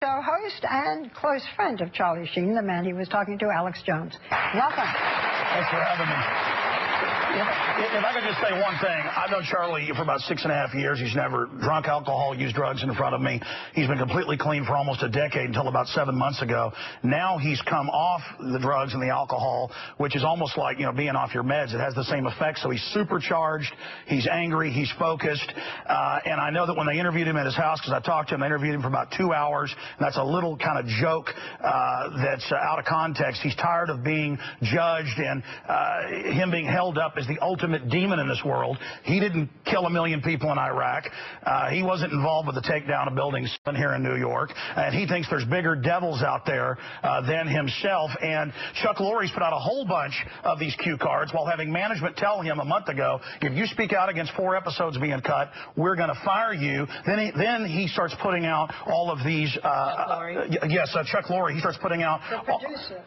show host and close friend of Charlie Sheen, the man he was talking to, Alex Jones. Welcome. Thanks for having me. If I could just say one thing, I've known Charlie for about 6.5 years. He's never drunk alcohol, used drugs in front of me. He's been completely clean for almost a decade until about 7 months ago. Now he's come off the drugs and the alcohol, which is almost like, being off your meds. It has the same effect. So he's supercharged. He's angry. He's focused. And I know that when they interviewed him at his house, because I talked to him, they interviewed him for about 2 hours. And that's a little kind of joke that's out of context. He's tired of being judged and him being held up as the ultimate demon in this world. He didn't kill 1 million people in Iraq. He wasn't involved with the takedown of buildings here in New York. And he thinks there's bigger devils out there than himself. And Chuck Lorre's put out a whole bunch of these cue cards while having management tell him a month ago, if you speak out against 4 episodes being cut, we're going to fire you. Then he starts putting out all of these. Chuck Lorre. He starts putting out.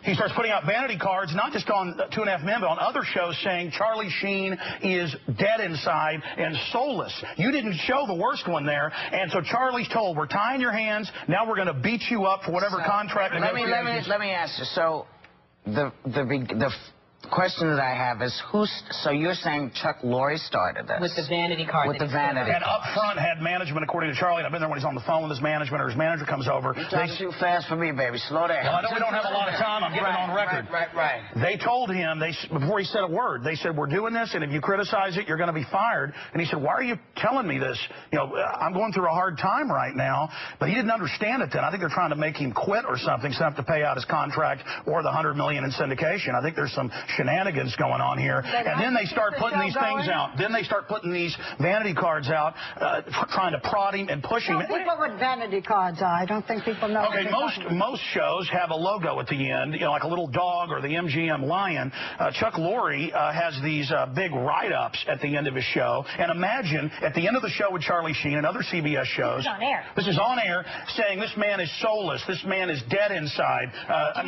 He starts putting out vanity cards, not just on 2.5 Men, but on other shows, saying Charlie Sheen is dead inside and soulless. You didn't show the worst one there, and so Charlie's told, we're tying your hands. Now we're going to beat you up for whatever contract. Let me ask you. So the question that I have is, so you're saying Chuck Lorre started this? With the vanity card. With the vanity. And up front had management, according to Charlie, and I've been there when he's on the phone with his management or his manager comes over. You're talking too fast for me, baby. Slow down. Well, I know we don't have a lot of time. I'm getting it on record. Right. They told him, before he said a word, they said, we're doing this, and if you criticize it, you're going to be fired. And he said, why are you telling me this? I'm going through a hard time right now. But he didn't understand it then. I think they're trying to make him quit or something, so they have to pay out his contract or the $100 million in syndication. I think there's some shenanigans going on here. And then they start putting these things out. Then they start putting these vanity cards out, trying to prod him and push him. Tell people what vanity cards are. I don't think people know. Okay, most shows have a logo at the end, like a little dog or the MGM lion. Chuck Lorre has these big write-ups at the end of his show. And imagine at the end of the show with Charlie Sheen and other CBS shows. This is on air. This is on air, saying this man is soulless. This man is dead inside. Let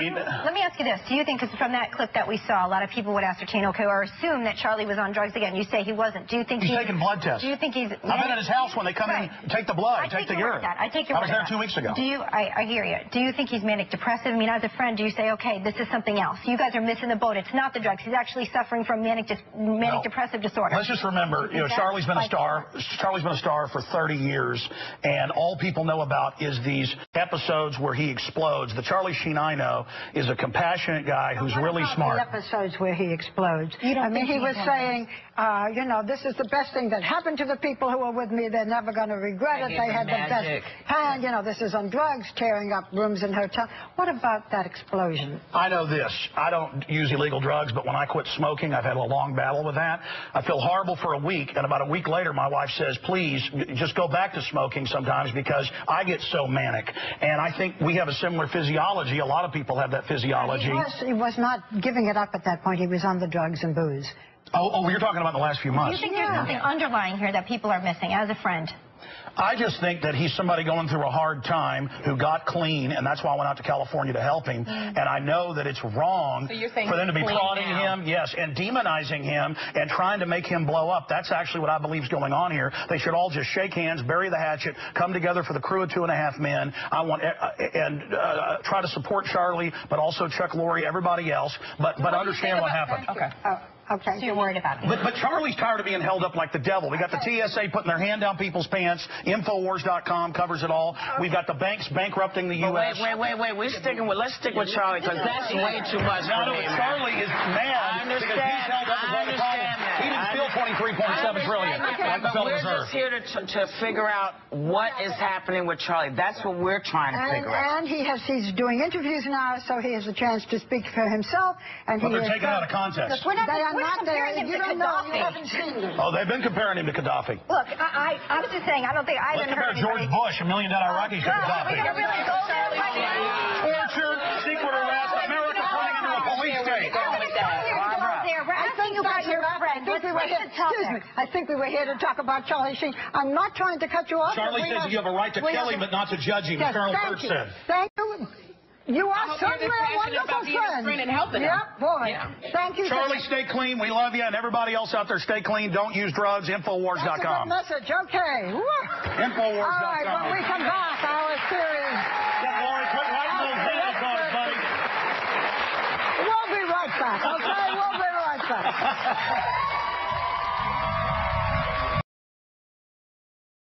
me ask you this. Do you think, because from that clip that we saw, a lot of people would ascertain, or assume that Charlie was on drugs again. You say he wasn't. Do you think he's taking blood tests? Do you think he's... I've been at his house when they come in, take the blood, take the urine. I take your word. I was there 2 weeks ago. I hear you. Do you think he's manic depressive? I mean, as a friend, do you say, okay, this is something else? You guys are missing the boat. It's not the drugs. He's actually suffering from manic depressive disorder. Let's just remember, Charlie's been a star. Charlie's been a star for 30 years, and all people know about is these episodes where he explodes. The Charlie Sheen I know is a compassionate guy who's really smart. The episodes where he explodes. I mean, he was saying, this is the best thing that happened to the people who were with me. They're never going to regret it. They had the best time. This is on drugs, tearing up rooms in hotels. What about that explosion? I know this. I don't use illegal drugs, but when I quit smoking, I've had a long battle with that. I feel horrible for a week, and about a week later, my wife says, please, just go back to smoking sometimes because I get so manic. And I think we have a similar physiology. A lot of people have that physiology. He was not giving it up at that point. He was on the drugs and booze. Oh, you're talking about the last few months. Do you think there's something underlying here that people are missing as a friend? I just think that he's somebody going through a hard time who got clean, and that's why I went out to California to help him. And I know that it's wrong for them to be prodding him, and demonizing him and trying to make him blow up. That's actually what I believe is going on here. They should all just shake hands, bury the hatchet, come together for the crew of 2.5 Men. I want try to support Charlie, but also Chuck Lorre, everybody else, but understand what happened. Okay. So you're worried about it. But Charlie's tired of being held up like the devil. We got the TSA putting their hand down people's pants. Infowars.com covers it all. We've got the banks bankrupting the U.S. Wait. Let's stick with Charlie, because that's way too much for me. Charlie is mad because he's held up with all the problems. He didn't steal $23.7 trillion. But we're just here to figure out what is happening with Charlie. That's what we're trying to figure out. And he's doing interviews now, so he has a chance to speak for himself. And but they're taken out of context. We're not comparing him to Gaddafi. You haven't seen him. Oh, they've been comparing him to Gaddafi. Look, I was just saying, I don't think I didn't heard George Bush, $1 million Iraqi, to Gaddafi. We gotta really go there right now. Torture, secret arrest, America turning into a police state. We're asking you about your friend. Excuse me. I think we were here to talk about Charlie Sheen. I'm not trying to cut you off. Charlie says you have a right to kill him, but not to judge him, as Colonel Kurtz said. Thank you. You are certainly a wonderful friend. And helping him. Boy. Yeah. Thank you. Charlie, stay clean. We love you. And everybody else out there, stay clean. Don't use drugs. Infowars.com. That's a good message. Okay. Infowars.com. All right, when we come back, our series. back, okay? We'll be right back.